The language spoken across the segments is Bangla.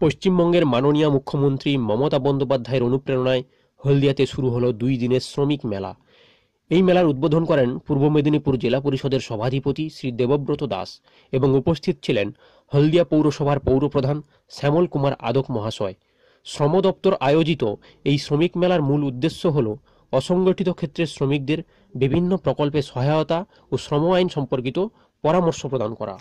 পশ্চিমবঙ্গের মাননীয় মুখ্যমন্ত্রী মমতা বন্দ্যোপাধ্যায়ের অনুপ্রেরণায় হলদিয়াতে শুরু হলো 2 দিনের শ্রমিক মেলা। এই মেলার উদ্বোধন করেন পূর্ব মেদিনীপুর জেলা পরিষদের সভাধিপতি শ্রী দেবব্রত দাস এবং উপস্থিত ছিলেন হলদিয়া পৌরসভার পৌরপ্রধান শ্যামল কুমার আদক মহাশয়। শ্রম দপ্তর আয়োজিত এই শ্রমিক মেলার মূল উদ্দেশ্য হল অসংগঠিত ক্ষেত্রের শ্রমিকদের বিভিন্ন প্রকল্পে সহায়তা ও শ্রম আইন সম্পর্কিত পরামর্শ প্রদান করা।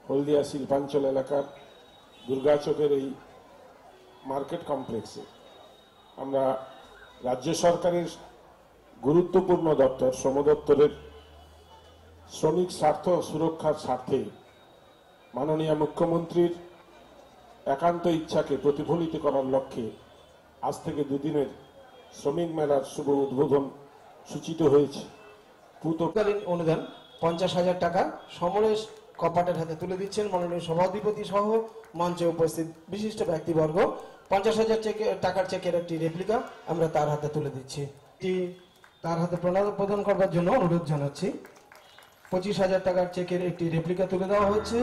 হলদিয়া শিল্পাঞ্চল এলাকার দুর্গাচকের এই মার্কেট কমপ্লেক্সে আমরা রাজ্য সরকারের গুরুত্বপূর্ণ দপ্তর শ্রম দপ্তরের শ্রমিক স্বার্থ সুরক্ষার স্বার্থে মাননীয় মুখ্যমন্ত্রীর একান্ত ইচ্ছাকে প্রতিফলিত করার লক্ষ্যে আজ থেকে 2 দিনের শ্রমিক মেলার শুভ উদ্বোধন সূচিত হয়েছে। পূর্তকালীন অনুদান 50,000 টাকা সমরেশ কপাটের হাতে তুলে দিচ্ছেন মাননীয় সভাধিপতি সহ মঞ্চে উপস্থিত বিশিষ্ট ব্যক্তিবর্গ। 50,000 টাকার চেকের একটি রেপ্লিকা আমরা তার হাতে তুলে দিচ্ছি। তার হাতে প্রদান করবার জন্য অনুরোধ জানাচ্ছি। 25,000 টাকার চেকের একটি রেপ্লিকা তুলে দেওয়া হচ্ছে।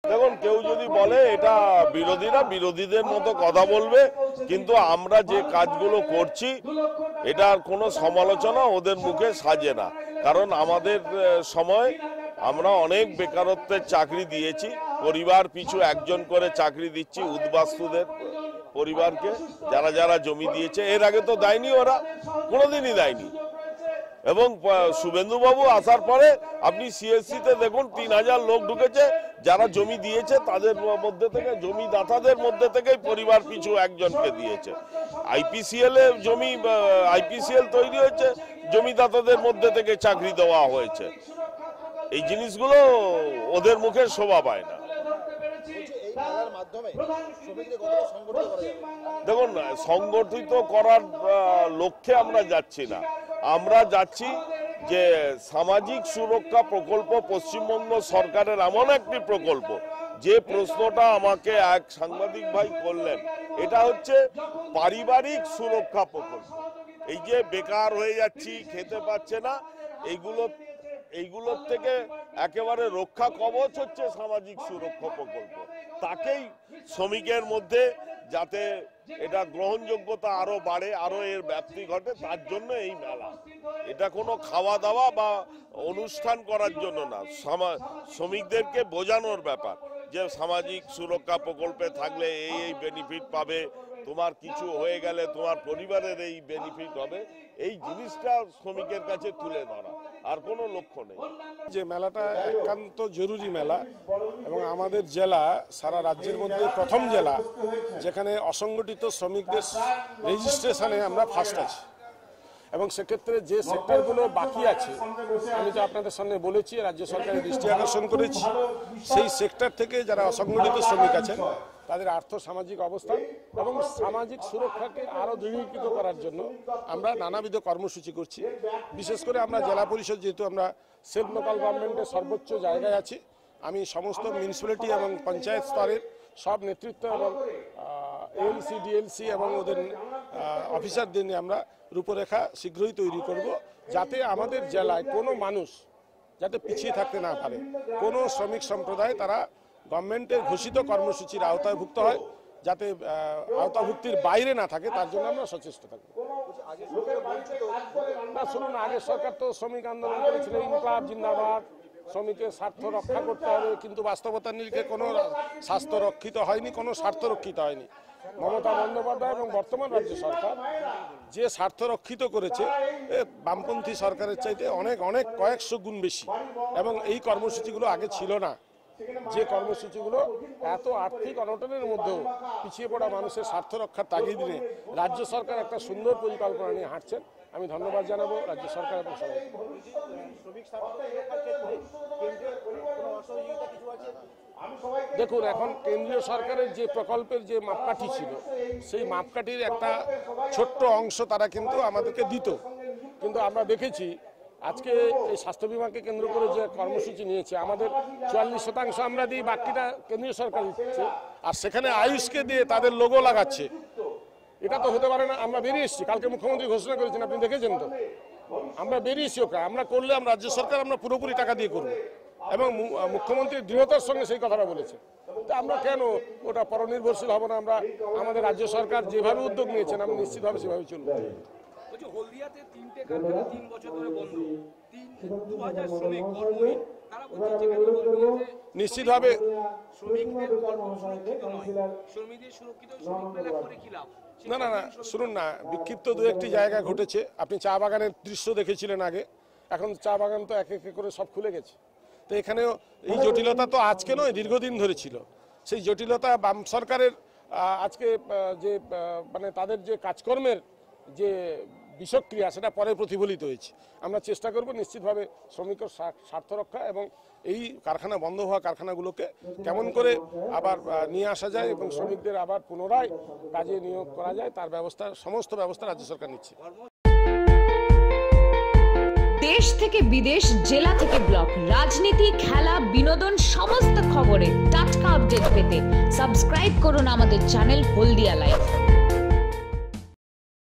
দেখুন, কেউ যদি বলে এটা বিরোধীরা বিরোধীদের মতো কথা বলবে, কিন্তু আমরা যে কাজগুলো করছি এটার কোনো সমালোচনা ওদের মুখে সাজে না। কারণ আমাদের সময় আমরা অনেক বেকারত্বের চাকরি দিয়েছি, পরিবার পিছু 1 জন করে চাকরি দিচ্ছি উদ্বাস্তুদের পরিবারকে, যারা যারা জমি দিয়েছে। এর আগে তো দেয়নি, ওরা কোনোদিনই দেয়নি। এবং শুভেন্দুবাবু আসার পরে আপনি সিএসসিতে দেখুন 3000 লোক ঢুকেছে, যারা জমি দিয়েছে তাদের মধ্যে থেকে, জমিদাতাদের মধ্যে থেকে পরিবার পিছু একজনকে দিয়েছে। আইপিসিএল এ জমি, আইপিসিএল তৈরি হয়েছে, জমিদাতাদের মধ্যে থেকে চাকরি দেওয়া হয়েছে। এই জিনিসগুলো ওদের মুখে শোভা পায় না। দেখুন, সংগঠিত করার লক্ষ্যে আমরা যাচ্ছি না, আমরা যাচ্ছি যে সামাজিক সুরক্ষা প্রকল্প পশ্চিমবঙ্গ সরকারের এমন একটি প্রকল্প, যে প্রশ্নটা আমাকে এক সাংবাদিক ভাই করলেন, এটা হচ্ছে পারিবারিক সুরক্ষা প্রকল্প। এই যে বেকার হয়ে যাচ্ছি, খেতে পাচ্ছে না, এইগুলোর থেকে একেবারে রক্ষা কবচ হচ্ছে সামাজিক সুরক্ষা প্রকল্প। তাকেই শ্রমিকের মধ্যে যাতে এটা গ্রহণযোগ্যতা আরো বাড়ে, আরো এর ব্যাপ্তি ঘটে, তার জন্য এই মেলা। এটা কোনো খাওয়া দাওয়া বা অনুষ্ঠান করার জন্য না, শ্রমিকদেরকে বোঝানোর ব্যাপার যে সামাজিক সুরক্ষা প্রকল্পে থাকলে এই বেনিফিট পাবে, তোমার কিছু হয়ে গেলে তোমার পরিবারের এই বেনিফিট হবে। এই জিনিসটা শ্রমিকের কাছে তুলে ধরা, আর কোনো লক্ষ্য নেই। যে মেলাটা একান্ত জরুরি মেলা, এবং আমাদের জেলা সারা রাজ্যের মধ্যে প্রথম জেলা যেখানে অসংগঠিত শ্রমিকদের রেজিস্ট্রেশনে আমরা ফার্স্ট আছি। এবং সেক্ষেত্রে যে সেক্টরগুলো বাকি আছে, আমি তো আপনাদের সামনে বলেছি, রাজ্য সরকারের দৃষ্টি আকর্ষণ করেছি, সেই সেক্টর থেকে যারা অসংগঠিত শ্রমিক আছেন তাদের আর্থ সামাজিক অবস্থান এবং সামাজিক সুরক্ষাকে আরও দৃঢ়ীকৃত করার জন্য আমরা নানাবিধ কর্মসূচি করছি। বিশেষ করে আমরা জেলা পরিষদ, যেহেতু আমরা সেলফ লোকাল গভর্নমেন্টের সর্বোচ্চ জায়গায় আছি, আমি সমস্ত মিউনিসিপ্যালিটি এবং পঞ্চায়েত স্তরের সব নেতৃত্ব এবং এএলসি, ডিএলসি এবং ওদের অফিসারদের নিয়ে আমরা রূপরেখা শীঘ্রই তৈরি করব, যাতে আমাদের জেলায় কোনো মানুষ যাতে পিছিয়ে থাকতে না পারে, কোনো শ্রমিক সম্প্রদায় তারা গভর্নমেন্টের ঘোষিত কর্মসূচির আওতাভুক্ত হয়, যাতে আওতাভুক্তির বাইরে না থাকে, তার জন্য আমরা সচেষ্ট থাকবো। না শুনুন, আগের সরকার তো শ্রমিক আন্দোলন করেছিল, ইনকলাব জিন্দাবাদ, শ্রমিকের স্বার্থ রক্ষা করতে হবে, কিন্তু বাস্তবতার নিরিখে কোনো স্বাস্থ্য রক্ষিত হয়নি, কোনো স্বার্থ রক্ষিত হয়নি। মমতা বন্দ্যোপাধ্যায় এবং বর্তমান রাজ্য সরকার যে স্বার্থ রক্ষিত করেছে, বামপন্থী সরকারের চাইতে অনেক অনেক কয়েকশো গুণ বেশি, এবং এই কর্মসূচিগুলো আগে ছিল না। যে কর্মসূচিগুলো এত আর্থিক অনটনের মধ্যেও পিছিয়ে পড়া মানুষের স্বার্থ রক্ষার তাগিদ নিয়ে রাজ্য সরকার একটা সুন্দর পরিকল্পনা নিয়ে হাঁটছেন, আমি ধন্যবাদ জানাবো রাজ্য সরকার এবং সবাই। দেখুন, এখন কেন্দ্রীয় সরকারের যে প্রকল্পের যে মাপকাঠি ছিল, সেই মাপকাঠির একটা ছোট্ট অংশ তারা কিন্তু আমাদেরকে দিত, কিন্তু আমরা দেখেছি আজকে এই স্বাস্থ্য বিমাকে কেন্দ্র করে যে কর্মসূচি নিয়েছে, আমাদের 44% আমরা দিই, বাকিটা কেন্দ্রীয় সরকার দিচ্ছে, আর সেখানে আয়ুষকে দিয়ে তাদের লোগো লাগাচ্ছে। এটা তো হতে পারে না। আমরা বেরিয়ে এসেছি, কালকে মুখ্যমন্ত্রী ঘোষণা করেছেন, আপনি দেখেছেন তো, আমরা বেরিয়েছি। ওকে আমরা করলে আমরা রাজ্য সরকার আমরা পুরোপুরি টাকা দিয়ে করব, এবং মুখ্যমন্ত্রী দৃঢ়তার সঙ্গে সেই কথাটা বলেছে। তো আমরা কেন ওটা পরনির্ভরশীল হব না? আমরা আমাদের রাজ্য সরকার যেভাবে উদ্যোগ নিয়েছেন, আমি নিশ্চিতভাবে সেভাবে চলব। হলদিয়াতে 3টে কারখানা 3 বছর ধরে বন্ধ, 2000 শ্রমিক কর্মহীন, তারা বলছে নিশ্চিতভাবে শ্রমিকদের কর্ম সুরক্ষিত নয়, শ্রমিকদের সুরক্ষিত শ্রমিক মেলা করে কি লাভ? না না না, শুনুন না, বিক্ষিপ্ত দু একটি জায়গা ঘটেছে। আপনি চা বাগানের দৃশ্য দেখেছিলেন আগে, এখন চা বাগান তো এক এক করে সব খুলে গেছে। তো এখানেও এই জটিলতা তো আজকে নয়, দীর্ঘদিন ধরে ছিল। সেই জটিলতা বাম সরকারের আজকে যে মানে তাদের যে কাজকর্মের যে বিষক্রিয়া, সেটা পরে প্রতিফলিত হয়েছে। আমরা চেষ্টা করব নিশ্চিতভাবে শ্রমিকের স্বার্থ রক্ষা এবং এই কারখানা বন্ধ হওয়া কারখানাগুলোকে কেমন করে আবার নিয়ে আসা যায় এবং শ্রমিকদের আবার পুনরায় কাজে নিয়োগ করা যায়, তার ব্যবস্থা, সমস্ত ব্যবস্থা রাজ্য সরকার নিচ্ছে। দেশ থেকে বিদেশ, জেলা থেকে ব্লক, রাজনীতি, খেলা, বিনোদন, সমস্ত খবরে টাটকা আপডেট পেতে সাবস্ক্রাইব করুন আমাদের চ্যানেল হলদিয়া লাইভ।